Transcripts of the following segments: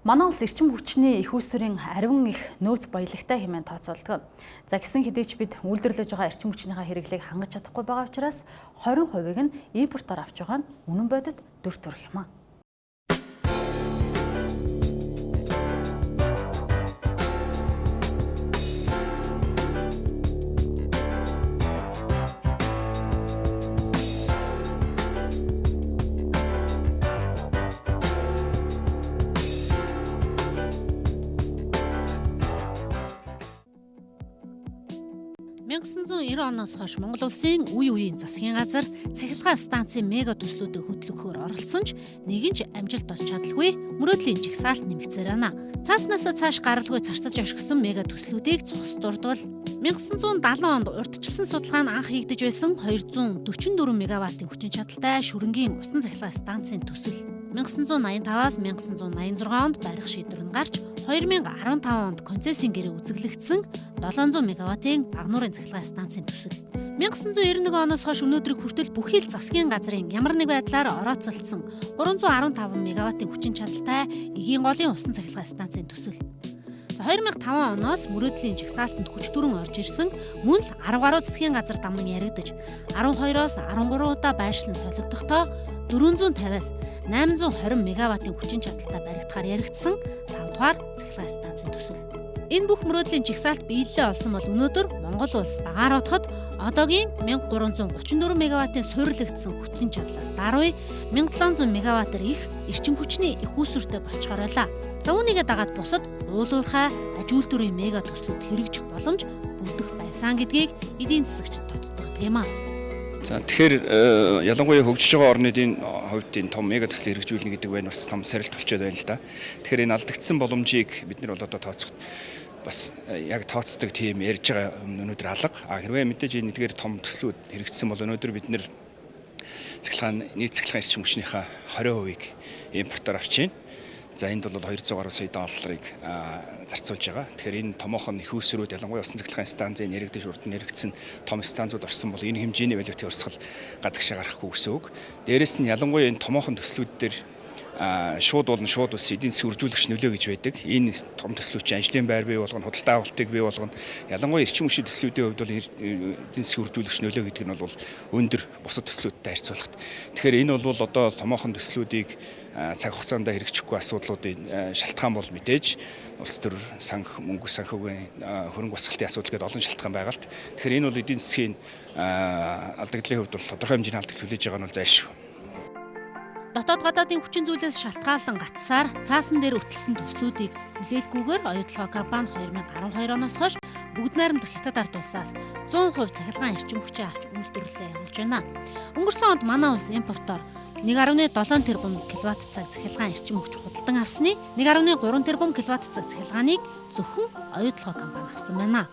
Манай улс эрчим хүчний их үүсвэрийн ариун их нөөц баялагтай хэмээн тооцоолдог. За гэсэн хэдий ч бид үйлдвэрлэж байгаа эрчим хүчнийхээ хэрэглээг хангаж чадахгүй байгаа учраас 20%-ийг нь импортоор авч байгаа нь үнэн бодит дүр төрх юм а. Оноос хойш Монгол улсын үе үеийн засгийн газар цахилгаан станцын мега төслүүдийг хөтлөхөөр оролцсон ч нэгэн ч амжилт олж чадалгүй мөрөөдлийн жигсаалт нэмэгцээр байна. Цааснаас цааш гаралгүй зарцаж ашигласан мега төслүүдийг зогс дурдвал 1970 онд урьдчилсан судалгаа нь анх хийгдэж байсан 244 мегаваттын хүчин чадалтай шүрэнгийн усан цахилгаан станцын төсөл 1985-аас 1986 онд барих шийдвэр нь гарч 2015 онд концессийн гэрээ үзэглэгдсэн 700 мегаваттын багнуурын цахилгаан станцын төсөл. 1991 оноос хойш өнөөдрийг хүртэл бүхий л засгийн газрын ямар нэг байдлаар орооцолдсон 315 мегаваттын хүчин чадалтай эгийн голын усан цахилгаан станцын төсөл. 2005 оноос мөрөөдлийн жигсаалтанд хүч дүрэн орж ирсэн мөн л 10 гаруй засгийн газар дамнан яригдаж 12-оос 13 удаа байршлан солигдохдоо 450-аас 820 мегаваттын хүчин чадалтай баригдахаар яригдсан 5 дугаар цахилгаан станцын төсөл. Энэ бүх мөрөөдлийн жигсаалт биелэлээ олсон бол өнөөдөр Монгол улс багаар одоход одоогийн 1334 мегаваттын суйрлагдсан хүчин чадлаас даруй 1700 мегаваттаар их эрчим хүчний их үүсвэртэй болчихоор байлаа. За үүнийгээ дагаад бусад уул уурхай аж үйлдвэрийн мега төслүүд хэрэгжих боломж бүрдэх байсан гэдгийг эдийн засагчид тодтогддог юм а. За тэгэхээр ялангуяа хөгжиж байгаа орнуудын хувьд энэ том мега төсөл хэрэгжүүлнэ гэдэг байна бас том сарилт болчиход байна л да. Тэгэхээр энэ алдагдсан боломжийг бид нар одоо тооцоход бас яг тооцдог тийм ярьж байгаа өнөөдөр алга. Хэрвээ мэдээж энэ эдгээр том төслүүд хэрэгжсэн бол өнөөдөр бид нар нийт цахилгаан эрчим хүчнийхээ 20%-ийг импортоор авч байна. За энд бол 200 гаруй сая долларыг зарцуулж байгаа. Тэгэхээр энэ томоохон их үүсвэрүүд ялангуяа усан цахилгаан станцын яригдж урд нь яригдсан том станцууд орсон бол энэ хэмжээний валютын урсгал гадагшаа гарахгүй гэсэн үг. Дээрээс нь ялангуяа энэ томоохон төслүүд дээр шууд болон шууд ус эдийн засгийн үржүүлэгч нөлөө гэж байдаг. Энэ том төслүүд ажлын байр бий болгоно, худалдаа авалтыг бий болгоно. Ялангуяа эрчим хүчний төслүүдийн хувьд бол эдийн засгийн үржүүлэгч нөлөө гэдэг нь бол өндөр бусад төслүүдтэй харьцуулахад. Тэгэхээр энэ бол одоо томоохон төслүүдийг цаг хугацаанд хэрэгжихгүй асуудлуудын шалтгаан бол мэдээж улс төр санх мөнгө санхүүгийн хөрөнгө босголтын асуудал гэдэг олон шалтгаан байгаа л. Тэгэхээр энэ бол эдийн засгийн алдагдлын хувьд бол тодорхой хэмжээний алдагт хүлээж байгаа нь бол зайлшгүй. Дотоод гадаадын хүчин зүйлээс шалтгаалan гатсаар цаасан дээр өтөлсөн төслүүдийг хүлээлгүйгээр оюутлогоо компани 2012 оноос хойш бүгд найрамдах хятад ард улсаас 100% цахилгаан эрчим хүчээ авч үйлдвэрлэлээ явуулж байна. Өнгөрсөн онд манай улс импортоор 1.7 тэрбум киловатт цаг цахилгаан эрчим хүч худалдан авсны 1.3 тэрбум киловатт цаг цахилгааныг зөвхөн оюутлогоо компани авсан байна.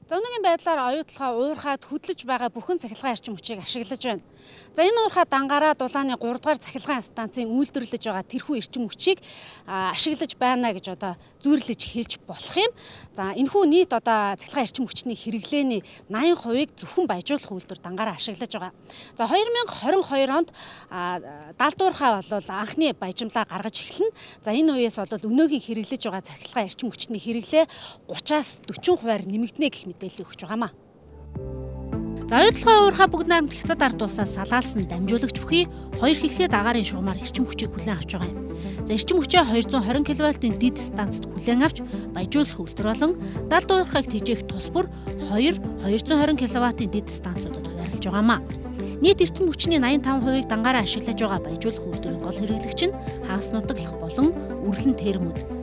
За өнөөгийн байдлаар оюутлогоо уурхаад хөдлөж байгаа бүхэн цахилгаан эрчим хүчийг ашиглаж байна. За энэ уурхаа дангаараа дулааны 3 дугаар цахилгаан станцын үйлдвэрлэж байгаа тэрхүү эрчим хүчийг ашиглаж байна гэж одоо зүйрлэж хэлж болох юм. За энэхүү нийт одоо цахилгаан эрчим хүчний хэрэглээний 80%-ийг зөвхөн баяжуулах үйлдвэр дангаараа ашиглаж байгаа. За 2022 онд далдуурхаа бол анхны баяжмлаа гаргаж эхэлнэ. За энэ үеэс бол өнөөгийн хэрэглэж байгаа цахилгаан эрчим хүчний хэрэглээ 30-аас 40% нэмэгдэнэ гэх мэдээлэл өгч байгаамаа. За оюутлогоо уурхаа бүгд найрамд хятад ард улсаас салаалсан дамжуулагч бүхий хоёр хэлхээд агаарын шугамаар эрчим хүчийг хүлээн авч байгаа юм. За эрчим хүчээ 220 кВт-ийн дид станцд хүлээн авч баяжуулах үйлдвэр болон далд уурхайг тэжээх тус бүр 220 кВт-ийн дид станцуудад хуваарлаж байгаамаа. Нийт эрчим хүчний 85%-ийг дангаараа ашиглаж байгаа баяжуулах үйлдвэрийн гол хэрэглэгч нь хагас нутаглах болон үрлэн термүүд.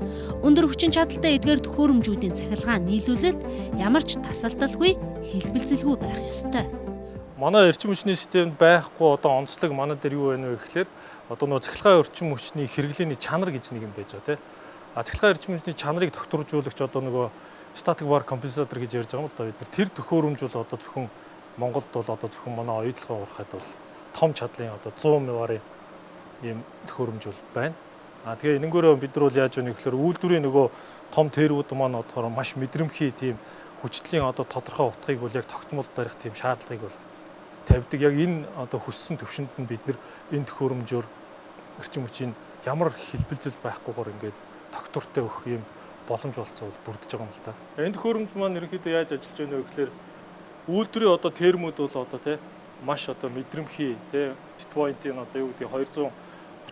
Өндөр хүчин чадалтай эдгээр төхөөрөмжүүдийн цахилгаан нийлүүлэлт ямар ч тасалдалгүй хэлбэлцэлгүй байх ёстой. Манай эрчим хүчний системд байхгүй одоо онцлог манай дээр юу байна вэ гэхээр одоо нөгөө цахилгаан эрчим хүчний хэрэглээний чанар гэж нэг юм байж байгаа тийм. Цахилгаан эрчим хүчний чанарыг докторжуулагч одоо нөгөө static var compensator гэж ярьж байгаа юм л да бид нар тэр төхөөрөмж бол одоо зөвхөн Монголд бол одоо зөвхөн манай оюутлогоо уурхайд бол том чадлын одоо 100 мегаваттын ийм төхөөрөмж бол байна. Тэгээ энэнгөөрөө бид нар бол яаж вэ гэхээр үйлдвэрийн нөгөө том тэрүүд маань одохоор маш мэдрэмхий тийм хүчтлийн одоо тодорхой утгыг бол яг тогтмол барих тийм шаардлагыг бол тавьдаг. Яг энэ одоо хүссэн төвшөнд нь бид нар энэ төхөөрөмжөөр эрчим хүчийг ямар хэлбэлзэл байхгүйгээр ингээд тогтвортой өгөх юм боломж болцсон бол бүрдэж байгаа юм л та. Энэ төхөөрөмж маань ерөнхийдөө яаж ажиллаж байна вэ гэхээр үйлдвэрийн одоо термүүд бол одоо тий маш одоо мэдрэмхий тий point-ийн одоо юу гэдэг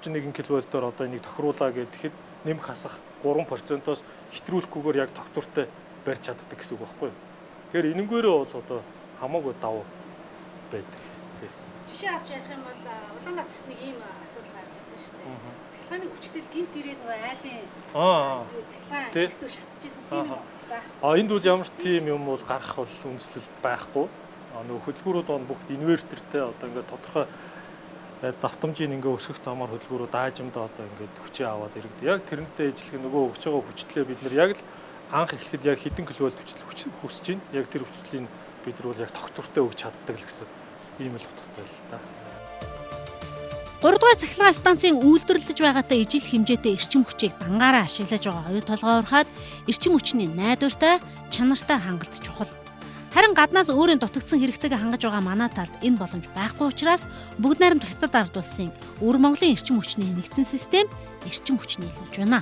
231 кВт-оор одоо энийг тохируулаа гэхэд нэмэх хасах 3%-оос хэтрүүлэхгүйгээр яг тогтвортой барьж чаддаг гэсэн үг байхгүй юу. Тэгэхээр энэнгээрээ бол одоо хамаагүй давуу байдаг. Жишээ авч ярих юм бол Улаанбаатарт нэг ийм асуудал гарч ирсэн шүү дээ. Цахилгааны хүчтэй гинт ирээд нөгөө айлын цахилгаан эсвэл шатчихсан тийм юм огт байх. Энд бол ямар ч тийм юм бол гарах бол үндэслэл байхгүй. Нөгөө хөдөлгөөрүүд бол бүгд инвертертэй одоо ингээд тодорхой давтамжийн ингээ өсгөх замаар хөдөлгөөрөө даажимдаа одоо ингээд хүчээ аваад иргэдэг. Яг тэрнтэй ижлэх нөгөө өгч байгаа хүчлээ бид нар яг л анх эхлэхэд яг хэдэн киловольт хүчил хүсэж байна. Яг тэр хүчлийг бид нар бол яг тогтвортой өгч чаддаг л гэсэн ийм л утгатай л да. 3 дугаар цахилгаан станцын үйлдвэрлэж байгаатай ижил хэмжээтэй эрчим хүчийг дангаараа ашиглаж байгаа оюу толгой урахад эрчим хүчний найдвартай, чанартай хангалт чухал. Харин гаднаас өөрийн дутагдсан хэрэгцээг хангаж байгаа манай талд энэ боломж байхгүй учраас бүгд найрамд хятад ард улсын Өвөр Монголын эрчим хүчний нэгдсэн систем эрчим хүч нийлүүлж байна.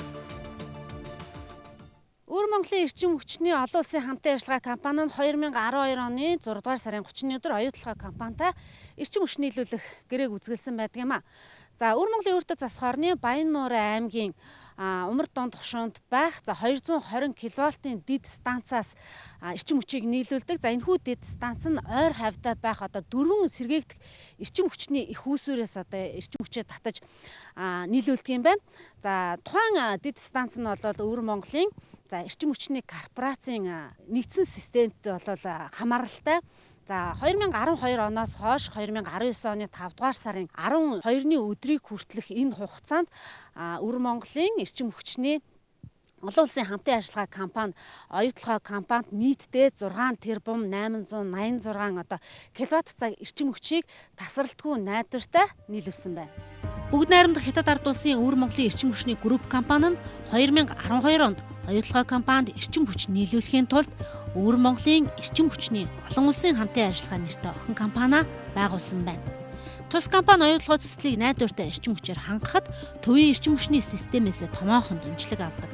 Өвөр Монголын эрчим хүчний олон улсын хамтын ажиллагаа компани нь 2012 оны 6 дугаар сарын 30-ны өдөр оюу толгой компанитай эрчим хүч нийлүүлэх гэрээг үзгэлсэн байдаг юм а. За Өвөр Монголын өөртөө засах орны Баяннуурын аймгийн Умар Донд хошуунд байх 220 кВт-ийн дид станцаас эрчим хүчийг нийлүүлдэг. За энэхүү дид станц нь ойр хавьтай байх одоо 4 сэргээгдэх эрчим хүчний их үүсвэрээс одоо эрчим хүчээ татаж нийлүүлдэг юм байна. За тухайн дид станц нь бол Өвөр Монголын эрчим хүчний корпорацийн нэгдсэн системд бол хамааралтай. За 2012 оноос хойш 2019 оны 5 дугаар сарын 12-ны өдрийг хүртэлх энэ хугацаанд Өвөр Монголын эрчим хүчний олон улсын хамтын ажиллагаа компани оюу толгой компанид нийтдээ 6 тэрбум 886 одоо киловатт цаг эрчим хүчийг тасралтгүй найдвартай нийлүүлсэн байна. Бүгд найрамдах Хятад ард улсын Өвөр Монголын эрчим хүчний групп компани нь 2012 онд оюу толгой компанид эрчим хүч нийлүүлэхийн тулд Өвөр Монголын эрчим хүчний олон улсын хамтын ажиллагаа нэртэй охин компани байгуулсан байна. Тус компани оюу толгой төслийг найдвартай эрчим хүчээр хангахад төвийн эрчим хүчний системээс томоохон дэмжлэг авдаг.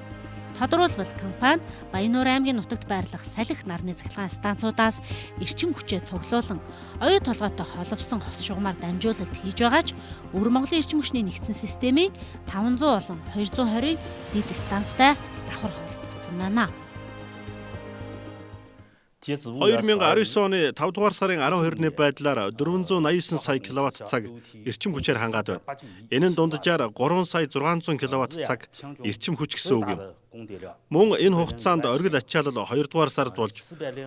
Тодорхойлбол компани Баяннуурын аймгийн нутагт байрлах салхи нарны цахилгаан станцуудаас эрчим хүчээ цуглуулan оюу толгойтой холбосон хос шугамар дамжуулалт хийж байгаа ч Өвөр Монголын эрчим хүчний нэгдсэн системийн 500 болон 220 дид станцтай давхар холбогдсон байна. 2019 оны 5 дугаар сарын 12-ны байдлаар 489 сая кВт цаг эрчим хүчээр хангаад байна. Энэ нь дунджаар 3 сая 600 кВт цаг эрчим хүч гэсэн үг юм. Мөн энэ хугацаанд оргил ачаалал 2 дугаар сард болж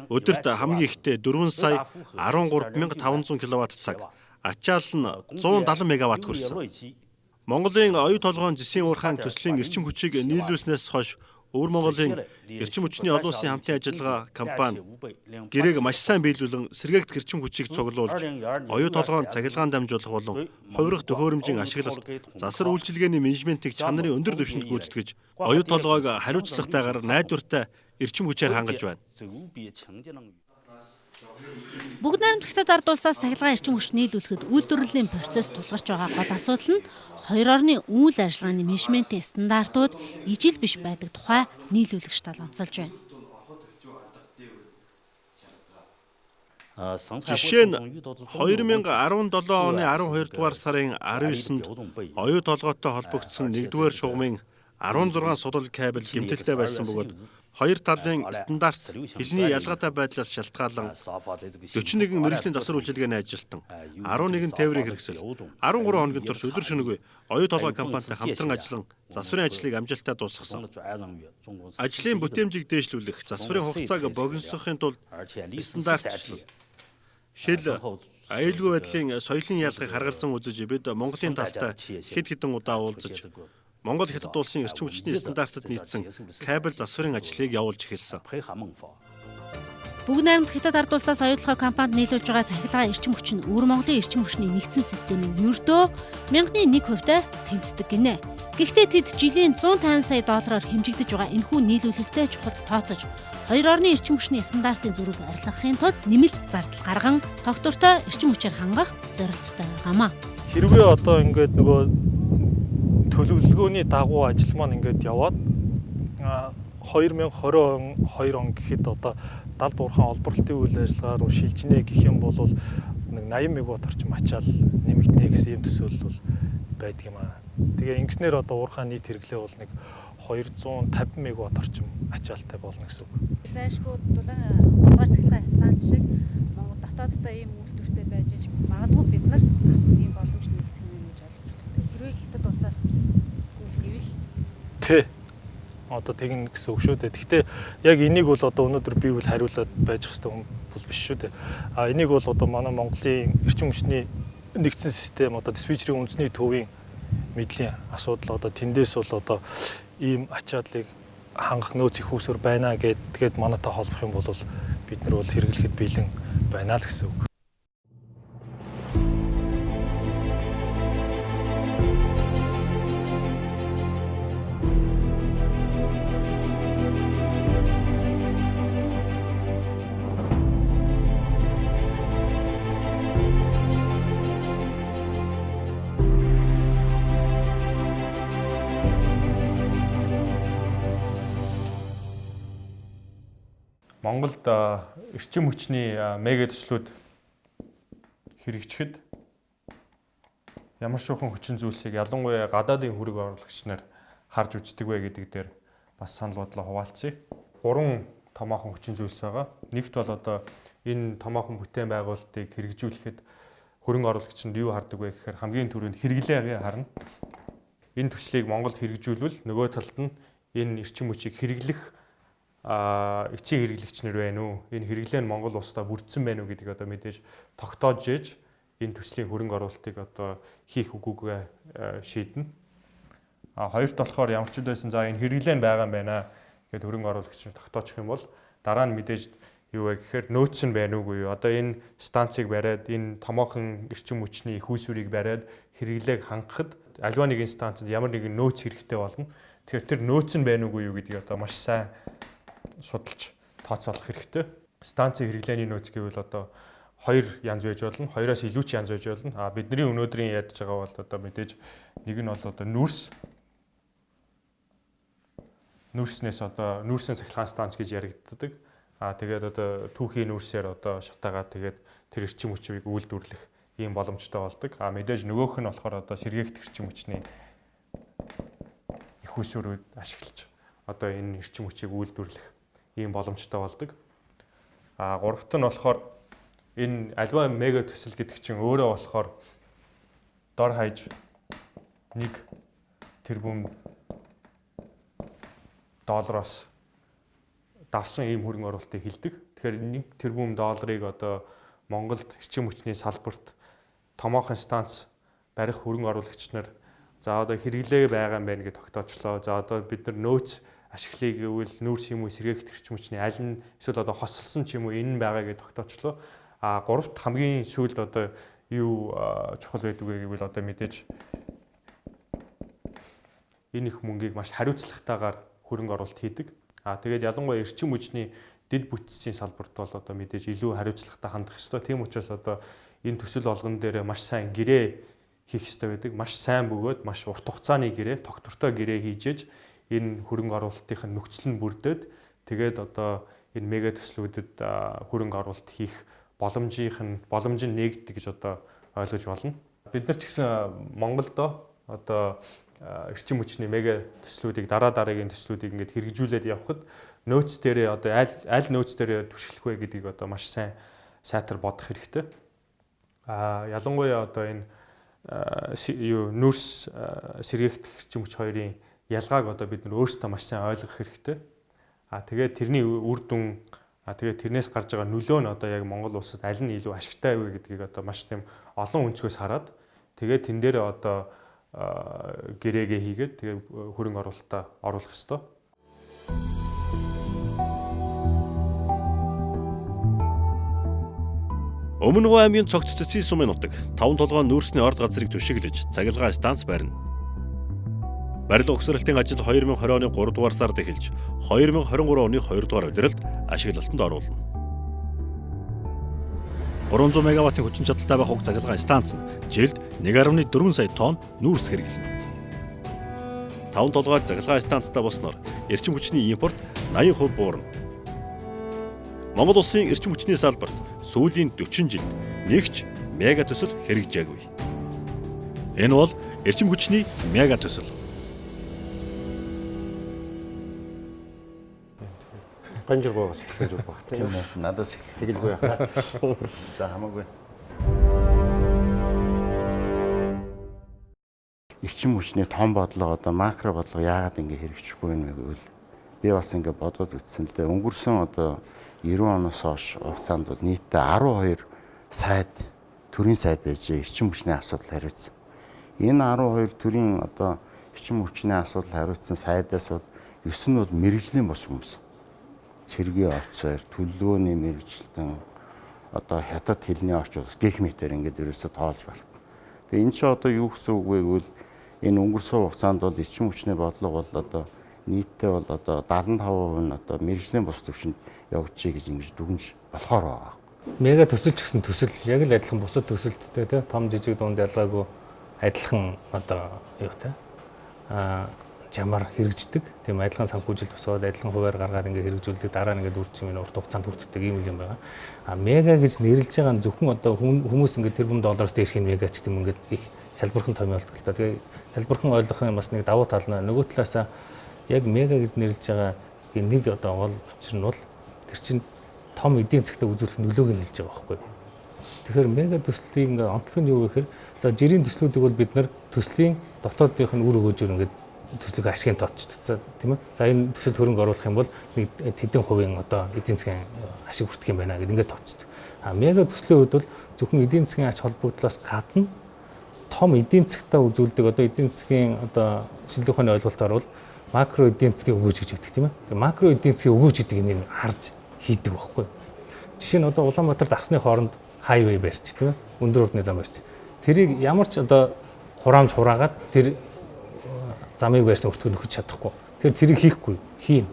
өдөрт хамгийн ихдээ 4 сая 13500 кВт цаг, ачаалал нь 170 МВт хүрсэн. Монголын оюу толгойн зэсийн уурхайн төслийн эрчим хүчийг нийлүүлснээс хойш Өвөр Монголын эрчим хүчний олон улсын хамтын ажиллагаа компани гэрээг маш сайн биелүүлэн сэргээгдэх эрчим хүчийг цуглуулж оюу толгойн цахилгаан дамжуулах болон хувирах төхөөрөмжийн ашиглалт, засвар үйлчилгээний менежментийг чанарын өндөр түвшинд гүйцэтгэж оюу толгойг хариуцлагатайгаар найдвартай эрчим хүчээр хангаж байна. Бүгд найрамд Хятад ард улсаас цахилгаан эрчим хүч нийлүүлэхэд үйлдвэрлэлийн процесс тулгарч байгаа гол асуудал нь хоёр орны үйл ажиллагааны менежментийн стандартууд ижил биш байдаг тухай нийлүүлэгч тал онцолж байна. Жишээ нь 2017 оны 12 дугаар сарын 19-нд оюу толгойтой холбогдсон 1-р шугамын 16 судал кабель гэмтэлтэй байсан бөгөөд хоёр талын стандарт хэлний ялгаатай байдлаас шалтгаалan 41 мэргэжлийн засвар үйлчилгээний ажилтан 11 тээврийн хэрэгсэл 13 хоногийн турш өдөр шөнөгүй оюу толгой компанитай хамтран ажиллан засварын ажлыг амжилттай дуусгасан. Ажлын бүтээмжийг дээшлүүлэх, засварын хугацааг богиносохын тулд стандартчлал хэл аюулгүй байдлын соёлын ялгыг харгалзан үзэж бид Монголын талтай хэд хэдэн удаа уулзаж Монгол Хятад улсын эрчим хүчний стандартад нийцсэн кабель засварын ажлыг явуулж эхэлсэн. Бүгд найрамд Хятад ард улсаас оюу толгой компанид нийлүүлж байгаа цахилгаан эрчим хүч нь Өвөр Монголын эрчим хүчний нэгдсэн системийн ердөө 1%-тай тэнцдэг гинэ. Гэхдээ тэд жилийн 150 сая доллараар хэмжигдэж байгаа энэхүү нийлүүлэлттэй чухалд тооцож хоёр орны эрчим хүчний стандартын зүрийг арилгахын тулд нэмэлт зардал гарган тогтвортой эрчим хүчээр хангах зорилттой байгаамаа. Хэрвээ одоо ингээд нөгөө төлөвлөгөөний дагуу ажил маань ингээд яваад 2022 он гэхэд одоо 70 дуурхайн олборлолтын үйл ажиллагаа руу шилжинэ гэх юм бол нэг 80 мегаватт орчим ачаал нэмэгдэнэ гэсэн юм төсөөлөл байдаг юм аа. Тэгээ ингэснээр одоо уурхай нийт хэрэглээ бол нэг 250 мегаватт орчим ачаалтай болно гэсэн үг. Зайлшгүй дулаан цахилгаан станц шиг Монгол дотооддоо ийм үйлдвэртэй байж иж магадгүй бид нар ийм боломж нэгтгэх юм гэж ойлгож байна. Хэрвээ хятад улсаас гэвэл Тэ. Одоо тэгнэ гэсэн үг шүү дээ. Гэхдээ яг энийг бол одоо өнөөдөр би бол хариулаад байж хэвээр юм бол биш шүү дээ. Энийг бол одоо манай Монголын эрчим хүчний нэгдсэн систем одоо диспетчерийн үндэсний төвийн мэдлийн асуудал одоо тэндээс бол одоо ийм ачааллыг хангах нөөц их усөр байна гэдгээд манайтай холбох юм бол бид нар бол хэрэглэхэд бэлэн байна л гэсэн үг. Монголд эрчим хүчний мега төслүүд хэрэгжихэд ямар шуухан хүчин зүйлсийг ялангуяа гадаадын хөрөг оруулагч нар харж үздэг вэ гэдэг дээр бас санал бодлоо хуваалцъя. 3 томоохон хүчин зүйлс байгаа. Нэгт бол одоо энэ томоохон бүтээн байгуулалтыг хэрэгжүүлэхэд хөрөнгө оруулагчид юу хардаг вэ гэхээр хамгийн түрүүнд хэрэглээгээ харна. Энэ төслийг Монголд хэрэгжүүлвэл нөгөө талд нь энэ эрчим хүчийг хэрэглэх эцсийн хэрэглэгч нар байна уу? Энэ хэрэглээ нь Монгол улсдаа бүрдсэн байна уу гэдгийг одоо мэдээж тогтоож ээж энэ төслийн хөрөнгө оруулалтыг одоо хийх үгүйгээ шийднэ. Хоёрт болохоор ямар ч үдээсэн за энэ хэрэглээ нь байгаа юм байна гэд хөрөнгө оруулагч нар тогтоочих юм бол дараа нь мэдээж юу вэ гэхээр нөөц нь байна уугүй юу? Одоо энэ станцыг бариад энэ томоохон эрчим хүчний их усүрийг бариад хэрэглээг хангахад аливаа нэгэн станцад ямар нэгэн нөөц хэрэгтэй болно. Тэгэхээр тэр нөөц нь байна уугүй юу гэдгийг одоо маш сайн судалж тооцоолох хэрэгтэй. Станцын хэрэглээний нөөц гэвэл одоо 2 янз байж болно. 2-оос илүү ч янз байж болно. Бидний өнөөдрийн ядж байгаа бол одоо мэдээж нэг нь бол одоо нүүрснээс одоо нүүрсэн сахилгаан станц гэж яригддаг. Тэгээд одоо түүхийн нүүрсээр одоо шатаагаад тэгээд тэр эрчим хүчийг үйлдвэрлэх ийм боломжтой болдог. Мэдээж нөгөөх нь болохоор одоо сэргээгт эрчим хүчний их усүрүүд ашиглаж одоо энэ эрчим хүчийг үйлдвэрлэх ийм боломжтой болдог. Гуравт нь болохоор энэ альва мега төсөл гэдэг чинь өөрөө болохоор дор хаяж 1 тэрбум доллароос давсан ийм хөрөнгө оруулалтыг хэлдэг. Тэгэхээр 1 тэрбум долларыг одоо Монголд эрчим хүчний салбарт томоохон станц барих хөрөнгө оруулагч нар за одоо хэрэглээ байгаа юм байна гэж тогтоочлоо. За одоо бид нар нөөц ашиглая гэвэл нүүрс юм уу сэргээгт эрчим хүчний аль нь эсвэл одоо хослсон ч юм уу энэ нь байгаа гэж тогтоочлоо. Гуравт хамгийн сүүлд одоо юу чухал байдаг вэ гэвэл одоо мэдээж энэ их мөнгийг маш хариуцлагатайгаар хөрөнгө оруулалт хийдэг. Тэгээд ялангуяа эрчим хүчний дэд бүтцийн салбарт бол одоо мэдээж илүү хариуцлагатай хандах ёстой. Тийм учраас одоо энэ төсөл олгон дээр маш сайн гэрээ хийх ёстой байдаг. Маш сайн бөгөөд маш урт хугацааны гэрээ, тогтвортой гэрээ хийжээж энэ хөрөнгө оруулалтын нөхцөл нь бүрдээд тэгээд одоо энэ мега төслүүдэд хөрөнгө оруулалт хийх боломж нь нээгддэг гэж одоо ойлгож болно. Бид нар ч гэсэн Монголдо одоо эрчим хүчний мега төслүүдийг дараагийн төслүүдийг ингээд хэрэгжүүлээд явхад нөөц дээрээ одоо аль нөөц дээрээ түшиглэх вэ гэдгийг одоо маш сайн сайтар бодох хэрэгтэй. Ялангуяа одоо энэ нүүрс сэргээгт эрчим хүч хоёрын ялгааг одоо бид нар өөрсдөө маш сайн ойлгох хэрэгтэй. Тэгээд тэрний үр дүн тэгээд тэрнээс гарч байгаа нөлөө нь одоо яг Монгол улсад аль нь илүү ашигтай вэ гэдгийг одоо маш тийм олон өнцгөөс хараад тэгээд тэн дээр одоо гэрээгээ хийгээд тэгээд хөрөнгө оруулалтаа оруулах ёстой. Өмнөгөө аймгийн цогт цэцгийн сумын нутаг 5 толгойн нүүрсний орд газрыг түшиглэж цахилгаан станц барина. Барилга угсралтын ажил 2020 оны 3 дугаар сард эхэлж 2023 оны 2 дугаар улиралд ашиглалтанд оруулна. 300 мегаваттын хүчин чадалтай байх уг цахилгаан станц нь жилд 1.4 сая тонн нүүрс хэрэглэнэ. 5 толгойд цахилгаан станцтай болсноор эрчим хүчний импорт 80% буурна. Монгол улсын эрчим хүчний салбарт сүүлийн 40 жилд нэгч мега төсөл хэрэгжээгүй. Энэ бол эрчим хүчний мега төсөл. Ганжиргоогоос эхлэх зүг баг тийм үү? Надаас Тэгэлгүй яхаа. за хамаагүй. Эрчим хүчний том бодлого одоо макро бодлого яагаад ингэ хэрэгжихгүй юм бэ гэвэл би бас ингэ бодоод үзсэн л дээ. Өнгөрсөн одоо 90 оноос хойш хугацаанд бол нийтдээ 12 сайд төрийн сайд байж эрчим хүчний асуудал хариуцсан. Энэ 12 төрийн одоо эрчим хүчний асуудал хариуцсан сайдаас бол 9 нь бол мэрэгжлийн бус хүмүүс. Цэргийн офицер, төлөвлөгөөний мэрэгчлэн одоо хятад хэлний орчуулсан гэх мэтээр ингээд ерөөсө тоолж байна. Тэгээ энэ ч одоо юу гэсэн үг вэ гэвэл энэ өнгөрсөн хугацаанд бол эрчим хүчний бодлого бол одоо нийтдээ бол одоо 75% нь одоо мэрэгжлийн бус төвшөнд явагдчихъя гэж ингэж дүгнж болохоор байгаа. Мега төсөл ч гэсэн төсөл яг л адилхан бусад төсөлттэй тийм том жижиг дунд ялгаагүй адилхан одоо юутай жамаар хэрэгждэг. Тийм адилхан санхүүжилт босоод адилхан хуваар гаргаад ингээ хэрэгжүүлдэг дараа нь ингээ үрдсэн энэ урт хугацаанд хүртдэг юм юм байна. Мега гэж нэрлэж байгаа нь зөвхөн одоо хүмүүс ингээ тэрбум доллароос дээшхийн мега ч гэдэг юм ингээ их хэлбэрхэн томьёолдог л та. Тэгээ хэлбэрхэн ойлгох юм бас нэг давуу тал нь нөгөө талаасаа яг мега гэж нэрлэж байгаа нэг одоо гол учир нь бол тэр чинь том эдийн засгт үзүүлэх нөлөөг нь хэлж байгаа байхгүй. Тэгэхээр мега төслийн ингээ онцлог нь юу вэ гэхээр за жирийн төслүүдийг бол бид нар төслийн дотоодынх нь үр өгөөжөөр ингээ төслийг ашигын тооцдог тийм ээ. За энэ төсөл хөрөнгө оруулах юм бол нэг тэдэн хувийн одоо эдийн засгийн ашиг хүртэх юм байна гэд ингээд тооцдог. Мега төслийн хувьд бол зөвхөн эдийн засгийн ач холбогдлоос гадна том эдийн засгтаа үзүүлдэг одоо эдийн засгийн одоо шинжлэх ухааны ойлголтоор бол макро эдийн засгийн өгөөж гэж өгдөг тийм ээ. Тэгээ макро эдийн засгийн өгөөж гэдэг юм харж хийдэг байхгүй. Жишээ нь одоо Улаанбаатарт архны хооронд хайвей барьж тийм ээ. Өндөр урдны зам барьж. Тэрийг ямар ч одоо хураамж хураагаад тэр замыг барьсан өртгөөр нөхөж чадахгүй. Тэр тэрийг хийхгүй хийн.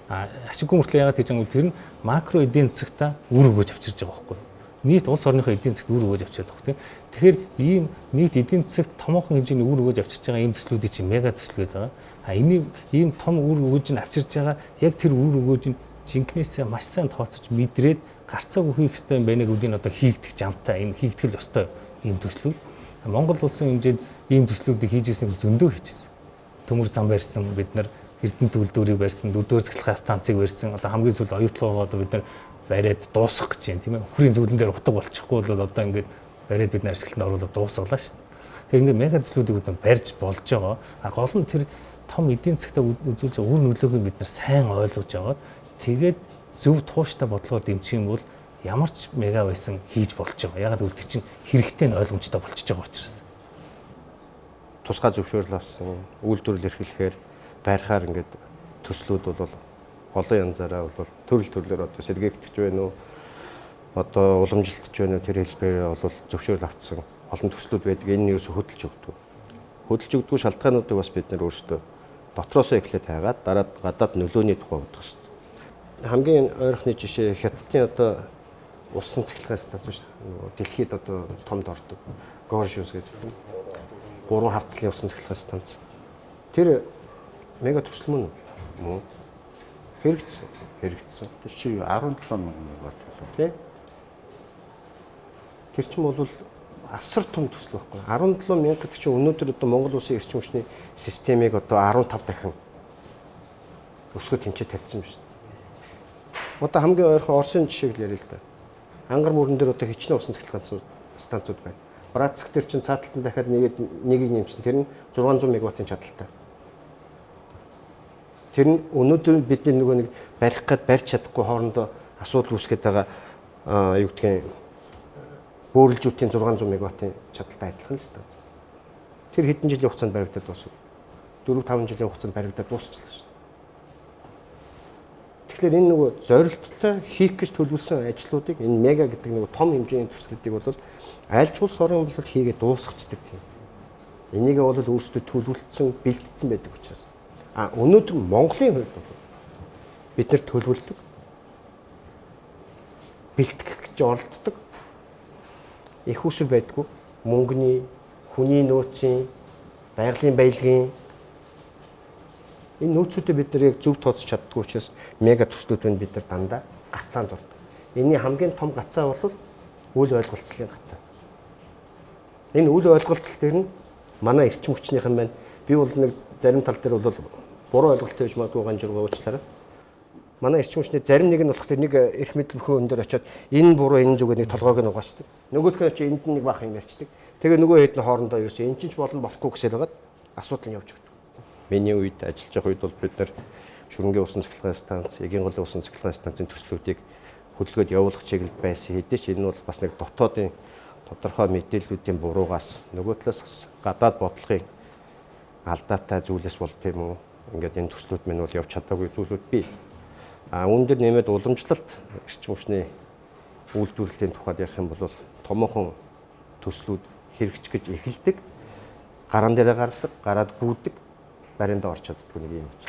Ашиггүй мөртлөө яагаад хийж байгаа юм тэр нь макро эдийн засгтаа үр өгөөж авчирж байгаа байхгүй. Нийт улс орныхоо эдийн засгт үр өгөөж авчирдаг байхгүй. Тэгэхээр ийм нийт эдийн засгт томоохон хэмжээний үр өгөөж авчирж байгаа энэ төслүүдийг чинь мега төсөл гэдэг байгаа. Энийг ийм том үр өгөөж нь авчирж байгаа яг тэр үр өгөөж нь жинкнээсээ маш сайн тооцож мэдрээд гарцаагүй хийх ёстой юм байна гэдгийг одоо хийгдэх жамтай энэ хийгдэх л ёстой ийм төслүүд. Монгол улсын хэмжээнд ийм төслүүдийг хийж ирсэн зөндөө хийжсэн. Төмөр зам барьсан бид нар Эрдэнэ төлөвлөрийг барьсан, 4-р цахилгаан станцыг барьсан. Одоо хамгийн сүүлд оюутлогоо одоо бид нар бариад дуусгах гэж байна тийм ээ. Хүрийн зүйлэн дээр утга болчихгүй бол одоо ингээд бариад бид нар ашиглалтанд оруулаад дуусгалаа шүү дээ. Тэгээ ингээд мега төслүүдийг бид нар барьж болж байгаа. Гол нь тэр том эдийн засгтаа үзүүлж байгаа үр нөлөөг нь бид нар сайн ойлгож байгаа. Тэгээд зөв тууштай бодлогоор дэмжих юм бол ямар ч мега байсан хийж болж байгаа. Ягаад гэвэл чинь хэрэгтэй нь ойлгомжтой болчихж байгаа учраас. Тусгай зөвшөөрөл авсан, үйлдвэрлэл эрхлэхээр байрахаар ингээд төслүүд бол олон янзаараа бол төрөл төрлөөр одоо сэргээгдэж байна уу? Одоо уламжилтж байна уу? Тэр хэлбэрээр бол зөвшөөрөл авсан олон төслүүд байдаг. Энэ нь ерөөсө хөдөлж өгдөг. Хөдөлж өгдөг шалтгаануудыг бас бид нар өөрсдөө дотроосоо эхлээд хайгаад дараад гадаад нөлөөний тухай бодох хэрэгтэй. Хамгийн ойрхны жишээ Хятадын одоо усан цахилгаан станц шүү дээ. Дэлхийд одоо томд ордог. Горшус гэдэг. 3 хавцлын усан цахилгаан станц. Тэр мега төсөл мөн үү? Хэрэгжсэн. Тэр чи 17 мянган мегаватт болов тий. Тэр чинь бол асар том төсөл байхгүй. 17 мянга гэдэг чинь өнөөдөр одоо Монгол улсын эрчим хүчний системийг одоо 15 дахин өсгөө тэнцээ тавьсан байна шүү дээ. Одоо хамгийн ойрхон Оросын жишээг л ярил л да. Ангар мөрөн дээр одоо хичнээн усан цахилгаан станцууд байна. Братск дээр чинь цааталтан дахиад нэгийг нэмсэн. Тэр нь 600 мегаваттын чадaltaй. Тэр нь өнөөдөр бидний нөгөө нэг барих гээд барьж чадахгүй хоорондоо асуудал үүсгэж байгаа юу гэдгийг бөөрөлжүүдийн 600 мегаваттын чадaltaй адилхан л станц. Тэр хэдэн жилийн хугацаанд баригдаад дуусав. 4-5 жилийн хугацаанд баригдаад дуусчихлаа шүү дээ. Тэгэхээр энэ нөгөө зорилттой хийх гэж төлөвлөсөн ажлуудыг энэ мега гэдэг нөгөө том хэмжээний төслүүдийг бол аль ч улс орон бол хийгээд дуусгацдаг тийм. Энийг бол өөрсдөө төлөвлөсөн, бэлтгэсэн байдаг учраас. Өнөөдөр Монголын хувьд бол бид нэр төлөвлөдөг. Бэлтгэх гэж оролддог. Их усүр байдгүй. Мөнгөний, хүний нөөцийн, байгалийн баялагын Энэ нөөцүүдээ бид нар яг зөв тооцож чаддгүй учраас мега төслүүдийг бид нар дандаа гацаанд ордог. Энийн хамгийн том гацаа бол үйл ойлголцлын гацаа. Энэ үйл ойлголцол дээр нь манай эрчим хүчнийхэн байна. Би бол нэг зарим тал дээр бол буруу ойлголттой байж магадгүй ганжиргаа уучлаарай. Манай эрчим хүчний зарим нэг нь болохоор нэг эрх мэдэл бүхэн өндөр очиод энэ буруу энэ зүгээр нэг толгойг нь угаачдаг. Нөгөөх нь очиж энд нэг баах юм ярьчдаг. Тэгээ нөгөө хэд нь хоорондоо ерөөсөө энэ ч болно болохгүй гэсээр байгаад асуудал нь явж өгдөг. Миний үед ажиллаж байгаа үед бол бид нар шүрэнгийн усан цахилгаан станц, эгийн голын усан цахилгаан станцын төслүүдийг хөдөлгөөд явуулах чиглэлд байсан. Хэдий ч энэ бол бас нэг дотоодын тодорхой мэдээллүүдийн буруугаас нөгөө талаас гадаад бодлогын алдаатай зүйлээс бол тийм үү. Ингээд энэ төслүүд минь бол явж чадаагүй зүйлүүд бий. Үүн дээр нэмээд уламжлалт эрчим хүчний үйлдвэрлэлийн тухайд ярих юм бол томоохон төслүүд хэрэгч гэж эхэлдэг. Гараан дээрээ гардаг, гараад гүйдэг, бариндаа орч чаддгүй нэг юм байна.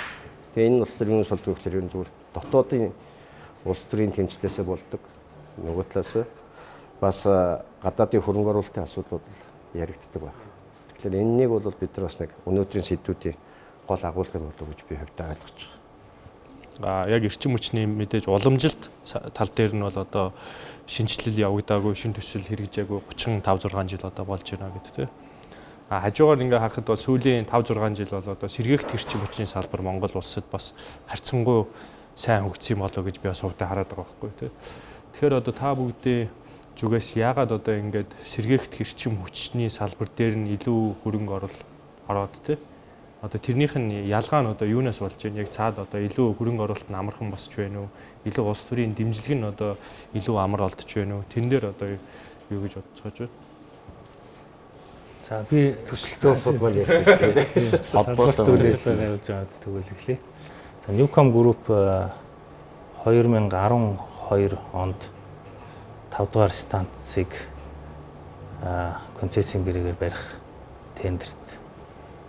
Тэгээ энэ болохоор юу болдог гэхээр ер нь зүгээр дотоодын улс төрийн тэмцлээсээ болдог. Нөгөө талаас бас гадаадын хөрөнгө оруулалтын асуудлууд яригддаг байна. Тэгэхээр энэнийг бол бид нар бас нэг өнөөдрийн сэдвүүдийн гол агуулга юм болов уу гэж би хувьдаа ойлгож байгаа. Яг эрчим хүчний мэдээж уламжилт тал дээр нь бол одоо шинжилэл явагдаагүй, шин төсөл хэрэгжээгүй 35 6 жил одоо болж байна гэдэг тийм. Хажуугаар ингээ харахад бол сүүлийн 5 6 жил бол одоо сэргээгт эрчим хүчний салбар Монгол улсад бас харьцангуй сайн хөгжсөн болоо гэж би бас хувьдаа хараад байгаа байхгүй тийм. Тэгэхээр одоо та бүгдээ зүгээс яагаад одоо ингээд сэргээгт эрчим хүчний салбар дээр нь илүү хөрөнгө ороод тийм. Одоо тэрнийх нь ялгаа нь одоо юунаас болж байна? Яг цаад одоо илүү хөрөнгө оруулалт нь амархан босч байна уу? Илүү улс төрийн дэмжлэг нь одоо илүү амар олдож байна уу? Тэн дээр одоо юу гэж бодцоож байна? За би төсөлтөө футбол ярих. холбоотой үйлс байгуулж байгаад тэгвэл эхлэе. За Newcom Group 2012 онд 5 дугаар станцыг концессийн гэрээгээр барих тендерт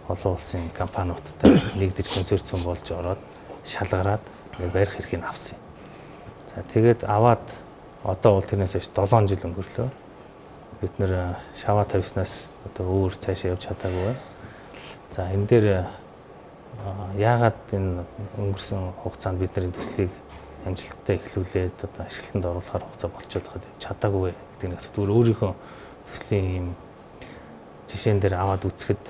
олон улсын компаниудтай нэгдэж консорциум болж ороод шалгараад барих эрхийг авсан. За тэгээд аваад одоо бол тэрнээс хойш 7 жил өнгөрлөө. Бид нэр шаваа тавьснаас одоо өөр цаашаа явж чадаагүй байна. За энэ дээр яагаад энэ өнгөрсөн хугацаанд бидний төслийг амжилттай эхлүүлээд одоо ашиглалтанд оруулахар хугацаа болчиход байгаад чадаагүй гэдэг нэг зүгээр өөрийнхөө төслийн ийм жишээн дээр аваад үзэхэд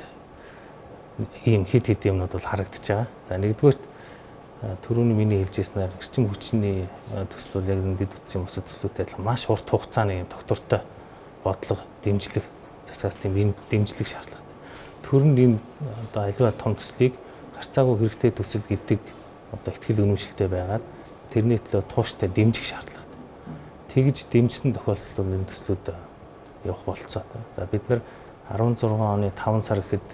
ийм хит юмнууд бол харагдаж байгаа. За нэгдүгээр түрүүний миний хэлжсэнээр эрчим хүчний төсөл бол яг нэгэд үтсийн бусад төслүүдтэй адилхан маш урт хугацааны юм доктортой бодлого, дэмжлэг, засагаас тийм дэмжлэг шаардлагатай. Төрөнд энэ одоо аливаа том төслийг гарцаагүй хэрэгтэй төсөл гэдэг одоо ихтгэл үнэмшилтэй байгаад тэрний төлөө тууштай дэмжих шаардлагатай. Тэгж дэмжсэн тохиолдолд энэ төслүүд явах болцоо. За бид нар 16 оны 5 сар гэхэд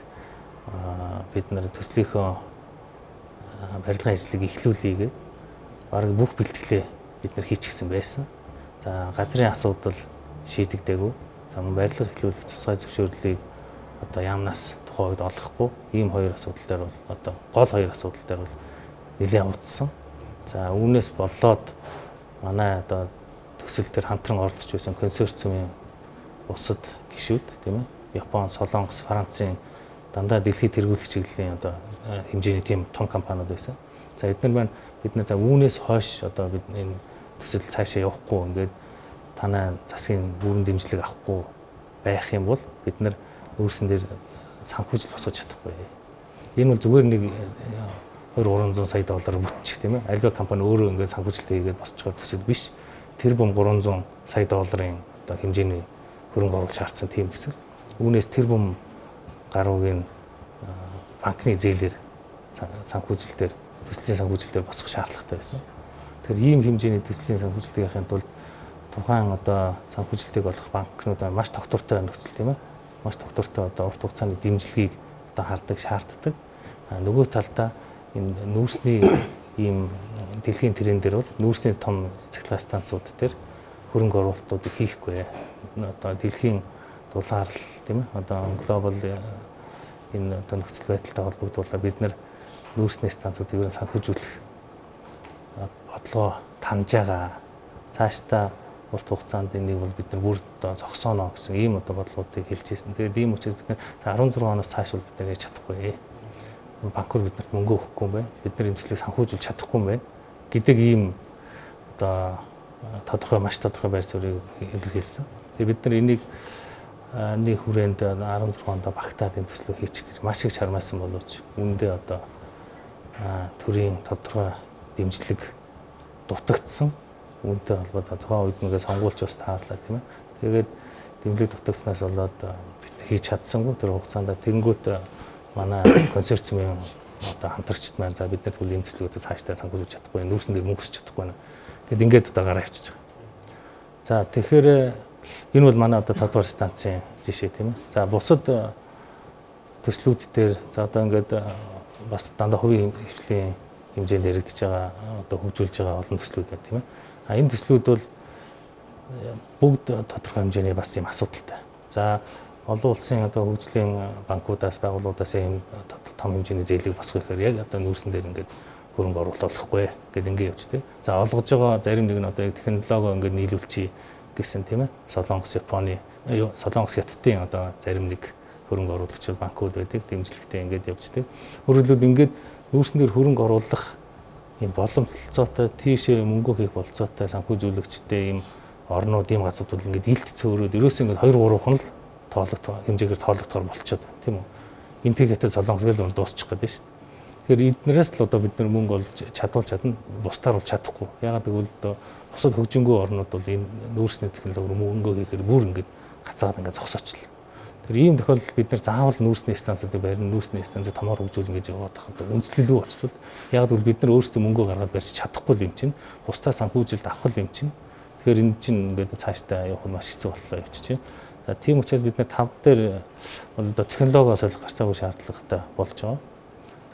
бид нар төслийнхөө барилгын ажлыг эхлүүлээгээд бараг бүх бэлтгэлээ бид нар хийчихсэн байсан. За газрын асуудал шийдэгдээгүй. За барилга эхлүүлэх цусгай зөвшөөрлийг одоо яамнаас тухайн үед олохгүй. Ийм хоёр асуудал дээр бол одоо гол хоёр асуудал дээр бол нэлээд урдсан. За үүнээс болоод манай одоо төсөл төр хамтран оролцож байсан консорциумын бусад гишүүд тийм ээ Япон, Солонгос, Францын дандаа дэлхийд тэргүүлэх чиглэлийн одоо хэмжээний тийм том компаниуд байсан. За бид нар за үүнээс хойш одоо бид энэ төсөл цаашаа явахгүй ингээд танай засгийн бүрэн дэмжлэг авахгүй байх юм бол бид нар өөрсөн дээр санхүүжил босгож чадахгүй. Энэ бол зүгээр нэг 200-300 сая доллар бүтчих тийм ээ. Альва компани өөрөө ингээд санхүүжилтээ хийгээд босчихоор төсөл биш. Тэр бом 300 сая долларын одоо хэмжээний хөрөнгө оруулалт шаардсан тийм төсөл. Үүнээс тэр бом гаруугийн банкны зээлээр санхүүжилтээр төслийн санхүүжилтээр босгох шаардлагатай байсан. Тэгэхээр ийм хэмжээний төслийн санхүүжилтийг яхахын тулд тухайн одоо санхүүжилтийг олох банкнууд маш тогтвортой нөхцөл тийм ээ. Маш тогтвортой одоо урт хугацааны дэмжлэгийг одоо хардаг, шаарддаг. Нөгөө талдаа энэ нүүрсний ийм дэлхийн трендээр бол нүүрсний том цахилгаан станцууд дээр хөрөнгө оруулалтуудыг хийхгүй. Одоо дэлхийн дулаалал тийм ээ. Одоо глобал энэ одоо нөхцөл байдалтай холбогдуулаад бид нар нүүрсний станцуудыг ер нь санхүүжүүлэх бодлого таньж байгаа. Цаашдаа урт хугацаанд энийг бол бид нар бүр одоо зогсооно гэсэн ийм одоо бодлогуудыг хэлж ирсэн. Тэгээд ийм учраас бид нар 16 оноос цааш бол бид нар яаж чадахгүй. банкур биднэрт мөнгө өгөхгүй юм байна. Бид нар энэ төслийг санхүүжүүлж чадахгүй юм байна гэдэг ийм одоо маш тодорхой байр суурийг илэрхийлсэн. Тэгээ бид нар энийг нэг хүрээнд 16 онд багтаад энэ төслөө хийчих гэж маш их чармаасан боловч үүндээ одоо төрийн тодорхой дэмжлэг дутагдсан. Үүнтэй холбоотой тухайн үед нэгэ сонгуульч бас таарлаа тийм ээ. Тэгээд дэмжлэг дутагдсанаас болоод бид хийж чадсангүй тэр хугацаанд тэгэнгүүт манай консорциумын одоо хамтрагчид маань за бид нар тэгвэл энэ төслүүдийг цаашдаа санхүүжүүлж чадахгүй, нүүрсэн дээр мөнгө өсч чадахгүй байна. Тэгэд ингээд одоо гараа авчиж байгаа. За тэгэхээр энэ бол манай одоо 5 дугаар станцын жишээ тийм ээ. За бусад төслүүд дээр за одоо ингээд бас дандаа хувийн хвшлийн хэмжээнд яригдж байгаа одоо хөгжүүлж байгаа олон төслүүд байна тийм ээ. Энэ төслүүд бол бүгд тодорхой хэмжээний бас юм асуудалтай. За олон улсын одоо хөгжлийн банкудаас байгууллагуудаас ийм том хэмжээний зээлийг босгох гэхээр яг одоо нүүрсэн дээр ингээд хөрөнгө оруулалт олохгүй гэдэг ингээд явж тээ. За олгож байгаа зарим нэг нь одоо технологи ингээд нийлүүлчихье гэсэн тийм ээ. Солонгос, Японы, Солонгос, Хятадын одоо зарим нэг хөрөнгө оруулагч банкуд байдаг дэмжлэгтэй ингээд явж тээ. Өөрөлдвөл ингээд нүүрсэн дээр хөрөнгө оруулах ийм боломжтой тийшээ мөнгө хийх болцоотой санхүүжүүлэгчтэй ийм орнууд ийм газрууд бол ингээд илт цөөрөөд ерөөсөө ингээд 2-3хан л тоологдох хэмжээгээр тоологдохоор болчиход байна тийм үү. Энтиг хятад Солонгос гэл дуусчих гээд шүү дээ. Тэгэхээр эднээс л одоо бид нар мөнгө олж чадна, бусдаар бол чадахгүй. Ягаад гэвэл одоо бусад хөгжингүй орнууд бол энэ нүүрсний технологи мөнгө хийхээр бүр ингээд гацаад ингээд зогсоочлоо. Тэр ийм тохиолдолд бид нар заавал нүүрсний станцуудыг барьна, нүүрсний станцыг томоор хөгжүүлнэ гэж яваад хахад үндэслэлгүй болчихлоо. Ягаад гэвэл бид нар өөрсдөө мөнгө гаргаад барьж чадахгүй юм чинь, бусдаа санхүүжилт авах юм чинь. Тэгэхээр энэ чинь ингээд цаашдаа явах маш хэцүү боллоо явчих. За тийм учраас бид нар 5 дээр бол одоо технологио солих гарцаагүй шаардлагатай болж байгаа.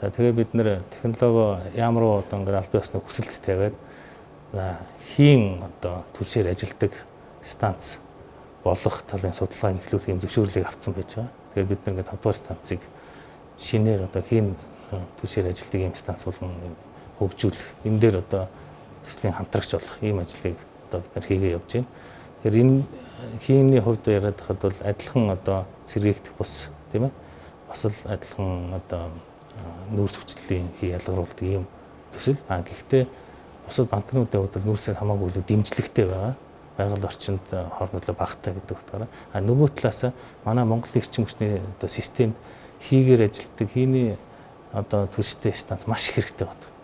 За тэгээ бид нэр технологи ямар одоо ингээд аль биесны хүсэлт тавиад хийн одоо түлшээр ажилдаг станц болох талын судалгааг эхлүүлэх юм зөвшөөрлийг авсан байж байгаа. Тэгээд бид нэг 5 дугаар станцыг шинээр одоо хийн түлшээр ажилдаг юм станц болон хөгжүүлэх. Энэ дээр одоо төслийн хамтрагч болох ийм ажлыг одоо бид нар хийгээ явж байна. Тэгэхээр энэ хийний хувьд яриад хахад бол адилхан одоо сэргээгдэх бус тийм ээ. Бас л адилхан одоо нүүрс хүчлийн ялгаруулдаг ийм төсөл. Гэхдээ бусад банкнуудын хувьд бол нүүрсээ хамаагүй илүү дэмжлэгтэй байгаа. Байгаль орчинд хоорондоо багтаа гэдэг утгаараа нөгөө талаас манай Монголын эрчим хүчний одоо системд хийгээр ажилтдаг хийний одоо түлштэй станц маш их хэрэгтэй байна.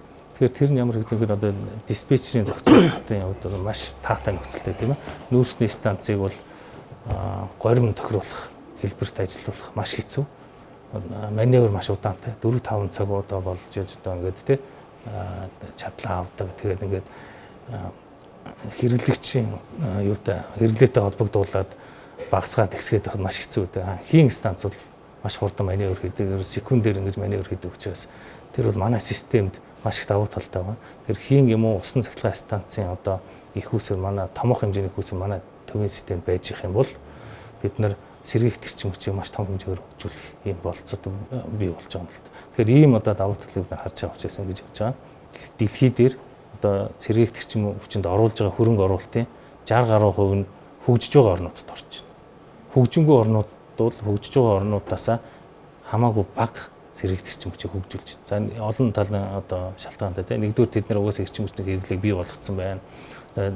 Тэгэхээр тэр нь ямар хэвээр одоо диспетчерийн зохицуулалтын хувьд маш таатай нөхцөлтэй тийм ээ. Нүүрсний станцыг бол горим тохируулах, хэлбэрт ажиллуулах маш хэцүү. Маневр маш удаантай 4-5 цаг удаа болж одоо ингээд тийм чадлаа авдаг. Тэгээд ингээд хэрэглэгчийн юутай хэрэглээтэй холбогдуулаад багасгаад ихсгээд байхад маш хэцүү үү. Хийн станц бол маш хурдан маневр хийдэг. Секундээр ингэж маневр хийдэг учраас тэр бол манай системд маш их давуу талтай байна. Тэр хийн юм уу усан цахилгаан станцын одоо их усэр манай томох хэмжээний усэр манай төвийн системд байж их юм бол бид нар сэргээгт эрчим хүчийг маш том хэмжээгээр хөгжүүлэх ийм болцоод бий болж байгаа юм л. Тэгэхээр ийм одоо давуу талыг бид харж байгаа учраас ингэж явж байгаа. Дэлхий дээр одоо сэргээгт эрчим хүчинд оруулж байгаа хөрөнгө оруулалтын 60% нь хөгжиж байгаа орнуудад орж байна. Хөгжингүй орнууд бол хөгжиж байгаа орнуудаас хамаагүй бага сэргээгт эрчим хүчийг хөгжүүлж байна. За олон талын одоо шалтгаантай тийм. Нэгдүгээр тэд нар угаасаа эрчим хүчний хэрэглээг бий болгоцсон байна.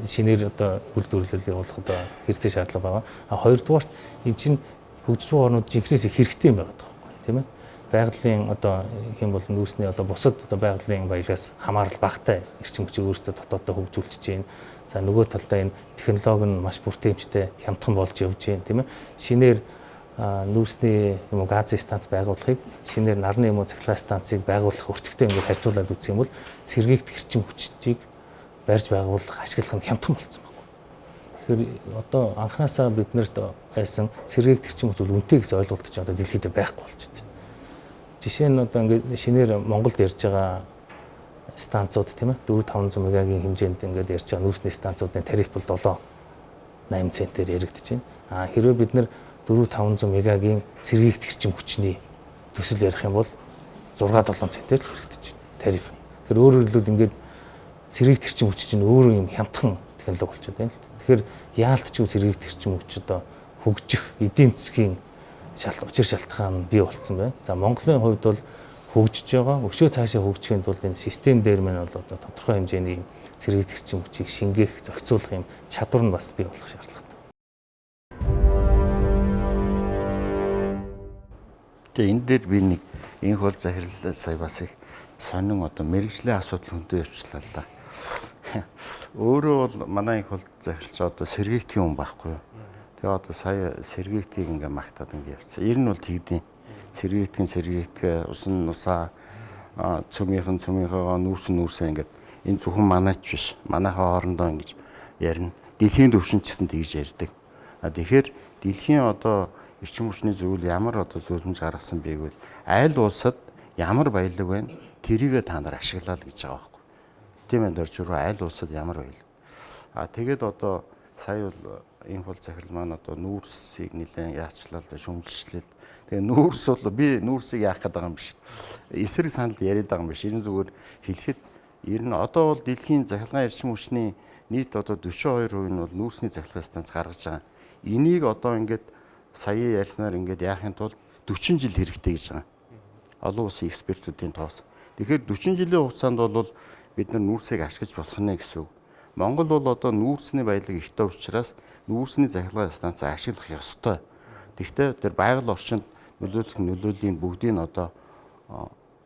Шинээр одоо үйлдвэрлэлийг болох одоо хэрэгцээ шаардлага байгаа. Хоёрдугаарт энэ чинь хөгжиж байгаа орнууд жинхнээс их хэрэгтэй юм байгаа байхгүй тийм ээ. Байгалийн одоо хэм бол нүүрсний одоо бусад одоо байгалийн баялагаас хамаарал багтай эрчим хүчийг өөрсдөө дотооддоо хөгжүүлж байна. За нөгөө талдаа энэ технологи нь маш бүртээмжтэй хямдхан болж явж байна тийм ээ. Шинээр нүүрсний юм уу газын станц байгуулахыг шинээр нарны юм уу цахилгаан станцыг байгуулах өртөгтэй ингээд харьцуулаад үзэх юм бол сэргээгт эрчим хүчийг барьж байгуулах ашиглах нь хямдхан болсон байна. Тэгэхээр одоо анханасаа биднэрт байсан сэргээгт эрчим хүч бол үнэтэй гэсэн ойлголт ч одоо дэлхийд байхгүй болж байна. Жишээ нь одоо ингээд шинээр Монголд ярьж байгаа станцууд тийм ээ 4-500 мегагийн хэмжээнд ингээд ярьж байгаа нүүрсний станцуудын тариф бол 7-8 центээр яригдэж байна. Хэрвээ бид нэр 4-500 мегагийн сэргээгт эрчим хүчний төсөл ярих юм бол 6-7 центээр л яригдэж байна тариф. Тэгэхээр өөрөөр хэлбэл ингээд сэргээгт эрчим хүч чинь өөрөө юм хямдхан технологи болчиход байна л. Тэгэхээр яалтчгүй сэргээгт эрчим хүч одоо хөгжих эдийн засгийн учир шалтгаан бий болцсон байна. За Монголын хувьд бол хөгжиж байгаа. Өшөө цаашаа хөгжихийн тулд энэ систем дээр маань бол одоо тодорхой хэмжээний сэргийлэх эрчим хүчийг шингээх, зохицуулах юм чадвар нь бас бий болох шаардлагатай. Тэгээ энэ дээр би нэг энэ хол захирлал сая бас их сонин одоо мэрэгжлийн асуудал хүндээ явуулчлаа л да. Өөрөө бол манай их хол захирлч одоо сэргийгтийн хүн байхгүй юу. Тэгээ одоо сая сэргийгтийг ингээ магтаад ингээ явцсан. Ер нь бол тэгдэв. Сэргийгтгэ усан нусаа цөмийнхөө нүүрсээ ингээд энэ зөвхөн манайч биш. Манайхаа хоорондоо ингэж ярина. Дэлхийн төвшин ч гэсэн тэгж ярьдаг. Тэгэхээр дэлхийн одоо эрчим хүчний зүйл ямар одоо зөвлөмж гаргасан бэ гэвэл аль улсад ямар баялаг байна тэрийгэ та нар ашиглаа л гэж байгаа байхгүй. Тийм ээ дөржрөө аль улсад ямар баялаг. Тэгээд одоо сая бол энэ хол захирал маань одоо нүүрсийг нэлээд яачлаа л да шүмжилчлээ. Тэгээ нүүрс бол би нүүрсийг яах гэдэг юм биш. Эсрэг санал яриад байгаа юм биш. Энэ зүгээр хэлэхэд ер нь одоо бол дэлхийн захиргааны эрчим хүчний нийт одоо 42% нь бол нүүрсний захиргааны станц гаргаж байгаа. Энийг одоо ингээд сая ярьснаар ингээд яахын тулд 40 жил хэрэгтэй гэж байгаа. Олон улсын экспертүүдийн тоос. Тэгэхээр 40 жилийн хугацаанд бол бид нар нүүрсийг ашиглаж болох нэ гэсэн үг. Монгол бол одоо нүүрсний баялаг ихтэй учраас нүүрсний захиргааны станц ашиглах ёстой. Гэхдээ тэр байгаль орчинд нөлөөллийн бүгдийг одоо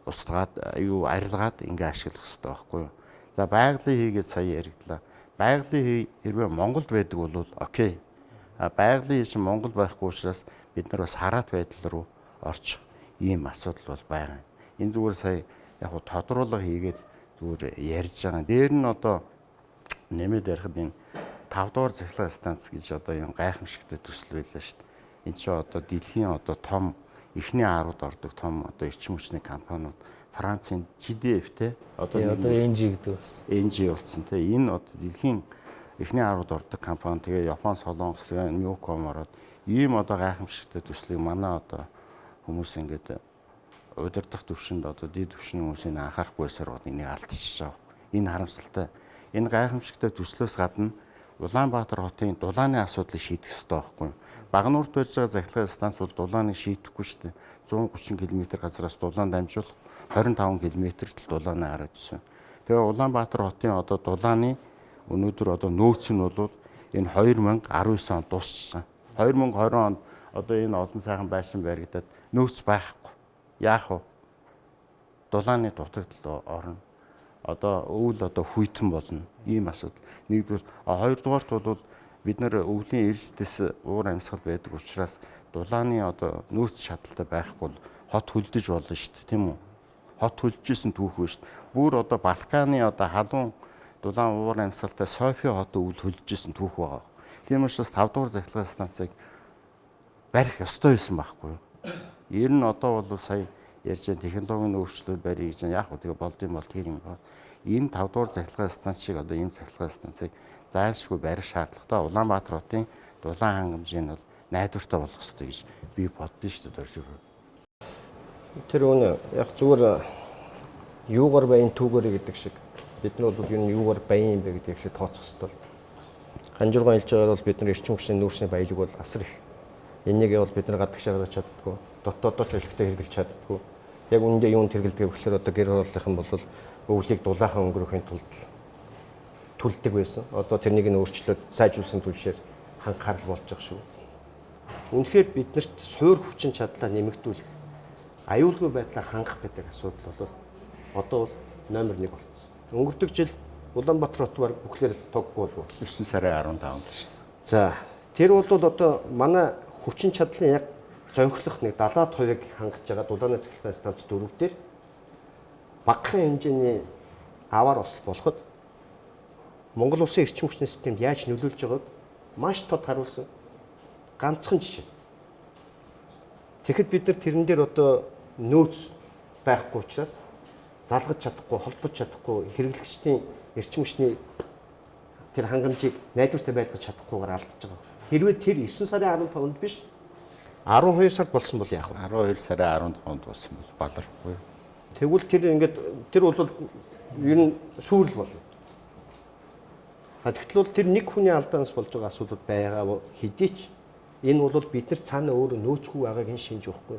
устгаад арилгаад ингээ ашиглах хэрэгтэй байхгүй юу. За байгалийн хийгээд сая яригдлаа. Байгалийн хий хэрвээ Монголд байдаг бол окей. Байгалийн хий Монгол байхгүй учраас бид нар бас хараат байдал руу орчих ийм асуудал бол байгаа. Энэ зүгээр сая яг хуу тодруулга хийгээд зүгээр ярьж байгаа. Дээр нь одоо нэмээд ярихад энэ 5 дугаар захиргааны станц гэж одоо юм гайхамшигтай төсөл байлаа шүү дээ. Энд чинь одоо дэлхийн одоо том эхний 10-д ордог том одоо эрчим хүчний компаниуд Францын GDF-тэй одоо NG гэдэг бас NG болсон те. Энэ одоо дэлхийн эхний 10-д ордог компани тэгээ Япон, Солонгос, Ньюком ороод ийм одоо гайхамшигтай төслийг манай одоо хүмүүс ингээд удирдах төвшөнд одоо дид төвшин хүмүүсийн анхаарахгүй байсаар энийг алдчихж байгаа. Энэ харамсалтай. Энэ гайхамшигтай төслөөс гадна Улаанбаатар хотын дулааны асуудлыг шийдэх ёстой байхгүй юу? Багнуурт байж байгаа захиргааны станц бол дулааныг шийдэхгүй шүү дээ. 130 км газраас дулаан дамжуулах 25 км-т дулааны хараад ирсэн. Тэгээ Улаанбаатар хотын одоо дулааны өнөөдөр одоо нөөц нь бол энэ 2019 онд дуусчихсан. 2020 онд одоо энэ олон сайхан байшин баригдаад нөөц байхгүй. Яах вэ? Дулааны дутагдал орно. Одоо өвөл одоо хүйтэн болно. Ийм асуудал. Нэгдүгээр, хоёрдугаарт бол бид нар өвлийн эрсдэс уур амьсгал байдаг учраас дулааны одоо нөөц шаталтай байхгүй бол хот хөлдөж болно шүү дээ, тийм үү? Хот хөлжижсэн түүх биш. Бүр одоо Балканы одоо халуун дулаан уур амьсгалтай Софи хот өвөл хөлжижсэн түүх байгаа. Тийм учраас 5 дугаар захиргааны станцыг барих ёстой байсан байхгүй юу? Ер нь одоо бол сая ярьж байгаа технологийн өөрчлөлт барьж гэж яах вэ? Тэгээ болд юм бол тэр юм байна. Энэ 5 дугаар захиргааны станцыг одоо энэ захиргааны станцыг зайлшгүй барих шаардлагатай. Улаанбаатар хотын дулаан хангамжийг бол найдвартай болох хэрэгтэй гэж би боддоо шүү дээ дөржөр. Тэр өнө яг зүгээр юугаар баян түүгээрээ гэдэг шиг бид нар бол юу юугаар баян юм бэ гэдгийг ихлэ тооцох хэрэгтэй. Ханжургаан хэлж байгаа бол бид нар эрчим хүчний нүүрсний баялаг бол асар их. Энийг бол бид нар гадагш гаргаж чаддаггүй. Дотоодоо ч өлегтэй хэрэгжилж чаддаггүй. Яг үүндээ юунд хэрэгэлдэг вэ гэхээр одоо гэр оролцох юм бол өвлийг дулаахан өнгөрөөхийн тулд түлдэг байсан. Одоо тэрнийг нь өөрчлөөд сайжруулсан түлшээр хангахаар болж байгаа шүү. Үнэхээр биднэрт суур хүчин чадлаа нэмэгдүүлэх, аюулгүй байдлаа хангах гэдэг асуудал бол одоо бол номер 1 болсон. Өнгөрдөг жил Улаанбаатар хот баг бүхлээр тоггүй болов. 9 сарын 15-нд шүү дээ. За тэр бол одоо манай хүчин чадлын яг зөнхлөх нэг 70%-ыг хангаж байгаа дулааны захиргааны станц 4 дээр багахан хэмжээний аваар осол болоход Монгол улсын эрчим хүчний системд яаж нөлөөлж байгааг маш тод харуулсан ганцхан жишээ. Тэгэхэд бид нар тэрэн дээр одоо нөөц байхгүй учраас залгаж чадахгүй, холбож чадахгүй, хэрэглэгчдийн эрчим хүчний тэр хангамжийг найдвартай байлгаж чадахгүйгээр алдаж байгаа. Хэрвээ тэр 9 сарын 15-нд биш 12 сард болсон бол яах вэ? 12 сарын 15-нд болсон бол балархгүй. Тэгвэл тэр ингээд тэр бол ер нь сүүрэл болно. Тэгтэл бол тэр нэг хүний алдаанаас болж байгаа асуудал байгаа хэдий ч энэ бол бид нар цаана өөрөө нөөцгүй байгааг энэ шинж өгөхгүй.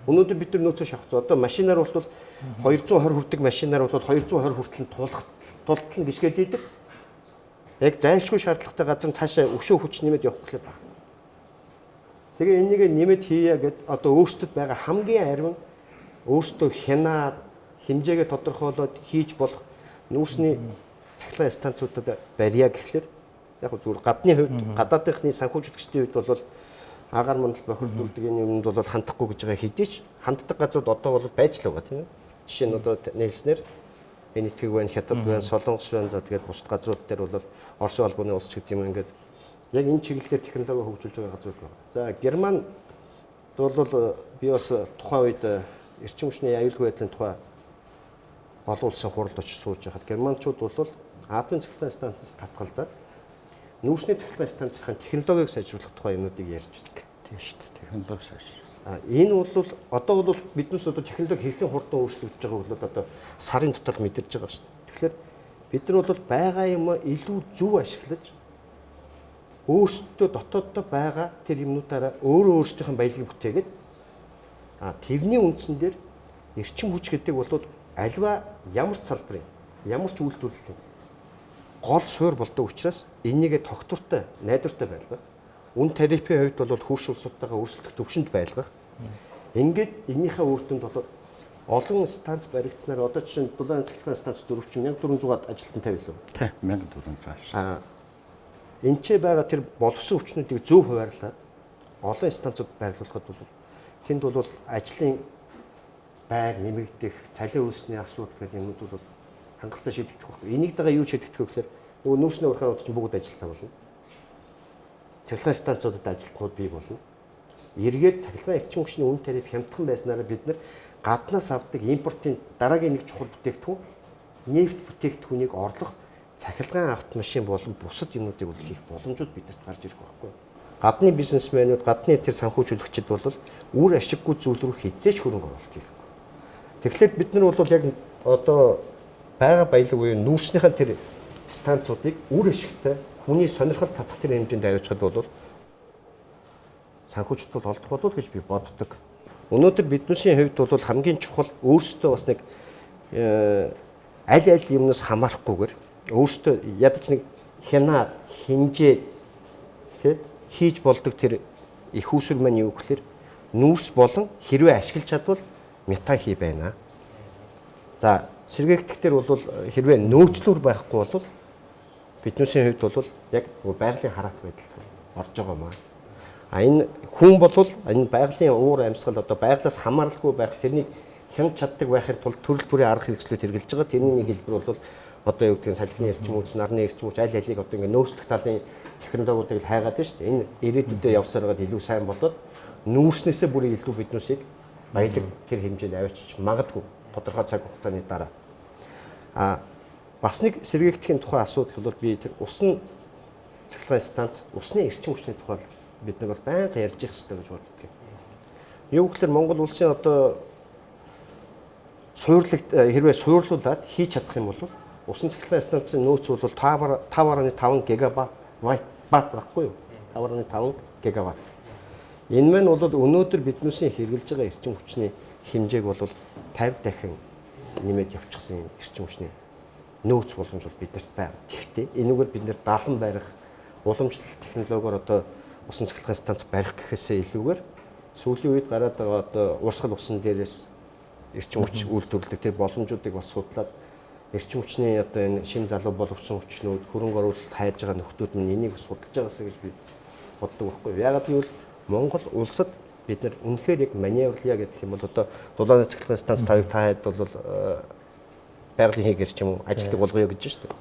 Өнөөдөр бид нар нөөцөө шахах. Одоо машинаар бол 220 хүрдэг машинаар бол 220 хүртэл тултал нь гიშгээд идэг. Яг зайлшгүй шаардлагатай газар цаашаа өшөө хүч нэмээд явах гэхэл байна. Тэгээ энийг нэмээд хийя гэд одоо өөрсдөд байгаа хамгийн арвин өөрсдөө хянаад хэмжээгээ тодорхойлоод хийж болох нүүрсний цахилгаан станцуудад барья гэхлээр яг зүгээр гадны хувьд гадаадынхны санхүүжүүлэгчдийн хувьд бол агаар мандал бохирдуулдаг энэ юмд бол хандахгүй гэж байгаа хэдий ч ханддаг газрууд одоо бол байж л байгаа тийм ээ. Жишээ нь одоо нэлснэр Энэтхэг байна, Хятад байна, Солонгос байна. За тэгээд бусад газрууд дээр бол Оросын албаны улс ч гэдэг юм ингээд яг энэ чиглэлээр технологи хөгжүүлж байгаа газрууд байна. За Германд бол би бас тухайн үед эрчим хүчний аюулгүй байдлын тухай болуулсан хуралд очиж сууж байхад германчууд бол атомын цахилгаан станцаас татгалзаад нүүрсний цахилгаан станцын технологиг сайжруулах тухай юмнуудыг ярьж байна. Тийм шүү дээ. Технологи сайжруулах. Энэ бол одоо бол биднээс одоо технологи хэрхэн хурдан өөрчлөгдөж байгааг бол одоо сарын дотор мэдэрч байгаа шүү дээ. Тэгэхээр бид нар бол байгаа юм илүү зөв ашиглаж өөрсдөө дотооддоо байгаа тэр юмнуудаараа өөрсдийнх нь баялагийг бүтээгээд тэрний үндсэн дээр эрчим хүч гэдэг бол альва ямар ч салбарын ямар ч үйлдвэрлэлийн гол суурь болдог учраас энийгээ тогтвортой, найдвартай байлгах, үн тарифын хувьд бол хөрш улсуудтайгаа өрсөлдөх төвшөнд байлгах. Ингээд энийхээ үр дүнд бол олон станц баригдсанаар одоо жишээ нь дулаан цахилгаан станц 1400-ад ажилтан тавилаа. Тийм 1400. Энд ч байгаа тэр боловсон хүчнүүдийг зөв хуваарлаад олон станцууд байрлуулахад бол тэнд бол ажлын байр нэмэгдэх, цалин үүсний асуудал гэх юмуд бол хангалттай шийдэгдэх байхгүй. Энийг дагаа юу шийдэгдэх вэ гэхээр нөгөө нүүрсний урхаанууд чинь бүгд ажилтаа болно. Цахилгаан станцуудад ажилтнууд бий болно. Эргээд цахилгаан эрчим хүчний үн тариф хямдхан байснараа бид нар гаднаас авдаг импортын дараагийн нэг чухал бүтээгдэхүүн нефт бүтээгдэхүүнийг орлох цахилгаан автомашин болон бусад юмнуудыг бол хийх боломжууд биднэрт гарч ирэх байхгүй. Гадны бизнесмэнүүд, гадны тэр санхүүжүүлэгчид бол үр ашиггүй зүйл рүү хязгаарч хөрөнгө оруулалт хийх. Тэгэхээр бид нар бол яг одоо бага баялаг буюу нүүрснийхээ тэр станцуудыг үр ашигтай хүний сонирхол татах тэр хэмжээнд авчирхад бол санхүүжилт бол олдох болов гэж би боддог. Өнөөдөр биднээсийн хувьд бол хамгийн чухал өөрсдөө бас нэг аль юмнаас хамаарахгүйгээр өөрсдөө ядаж нэг хянаа хинжээ тий хийж болдог тэр их усүр маань юу гэхээр нүүрс болон хэрвээ ашиглаж чадвал метан хий байна. За сэргээгдэх дээр бол хэрвээ нөөцлөр байхгүй бол биднээсийн хувьд бол яг байгалийн хараат байдал орж байгаа маа. Энэ хүн бол энэ байгалийн уур амьсгал одоо байгалаас хамааралгүй байх тэрнийг хянаж чаддаг байхын тулд төрөл бүрийн арга хэрэгслүүд хэрэгжилж байгаа. Тэрний нэг хэлбэр бол одоо юу гэдгийг салхины эрчим хүч, нарны эрчим хүч аль алийг одоо ингэ нөөцлөх талын технологиудыг л хайгаад байна шүү дээ. Энэ ирээдүйдээ явсаар байгаа илүү сайн болоод нүүрснээсээ бүр илүү биднүүсийг баялаг тэр хэмжээнд авчиж магадгүй тодорхой цаг хугацааны дараа. Бас нэг сэргээгдэхин тухай асуудал бол би тэр усны цахилгаан станц, усны эрчим хүчний тухай бид нэг бол байнга ярьж их хэрэгтэй гэж боддог. Юу гэхээр Монгол улсын одоо хэрвээ суурлуулад хийж чадах юм бол усны цахилгаан станцын нөөц бол 5.5 гигаватт байхгүй юу? 5.5 гигаватт. Энэ маань бол өнөөдөр биднээсийн хэрэгжилж байгаа эрчим хүчний хэмжээг бол 50 дахин нэмээд явчихсан эрчим хүчний нөөц боломж бол бидэрт байна. Тэгэхдээ энэгээр бид нэр далан барих, уламжлалт технологиор одоо усан цахилгаан станц барих гэхээсээ илүүгээр сүүлийн үед гараад байгаа одоо урсгал усан дээрээс эрчим хүч үйлдвэрлэдэг тэр боломжуудыг бас судлаад эрчим хүчний одоо энэ шин залуу боловсон хүчнүүд хөрөнгө оруулалт хайж байгаа нөхдүүд нь энийг судалж байгаасаа гэж би боддог байхгүй. Яагаад гэвэл Монгол улсад бид нар үнэхээр яг маневрлия гэдэг юм бол одоо дулааны цахилгаан станц тавыг таад бол байгалийн хийгэр ч юм уу ажилтдаг болгоё гэж шүү дээ.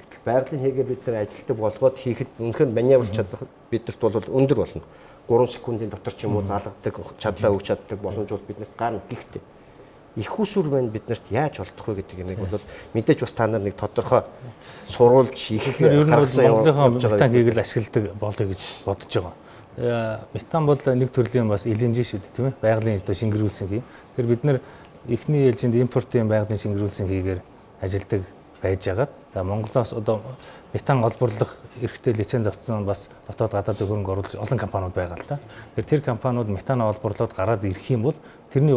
Гэтэл байгалийн хийгээ бид нар ажилтдаг болгоод хийхэд үнэхээр маневрлж чадах бидэрт бол өндөр болно. 3 секундын дотор ч юм уу залгадаг чадлаа өгч чаддаг боломж бол биднэрт гарна. Гэхдээ их усүр байна биднэрт яаж олдох вэ гэдэг юмыг бол мэдээж бас та нар нэг тодорхой сурвалж их харсан Монголынхаа метан хийгэл ашигладаг болоё гэж бодож байгаа. Метан бол нэг төрлийн бас LNG шүү дээ тийм ээ. Байгалийн одоо шингэрүүлсэн хий. Тэгэхээр бид нар эхний ээлжинд импортын байгалийн шингэрүүлсэн хийгээр ажилдаг байжгаад за Монголоос одоо метан олборлох эрхтэй лиценз авсан бас дотоод гадаадын хөрөнгө оруулагч олон компаниуд байгаа л да. Тэгэхээр тэр компаниуд метан олборлоод гараад ирэх юм бол тэрний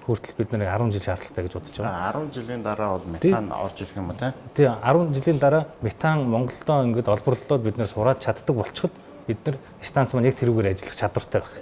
хүртэл бид нэг 10 жил шаардлагатай гэж бодож байгаа. 10 жилийн дараа бол метан орж ирэх юм уу те? Тий 10 жилийн дараа метан Монголдоо ингээд олборлоод бид нэр сураад чаддаг болчиход бид нар станц маань яг тэрүүгээр ажиллах чадвартай байх.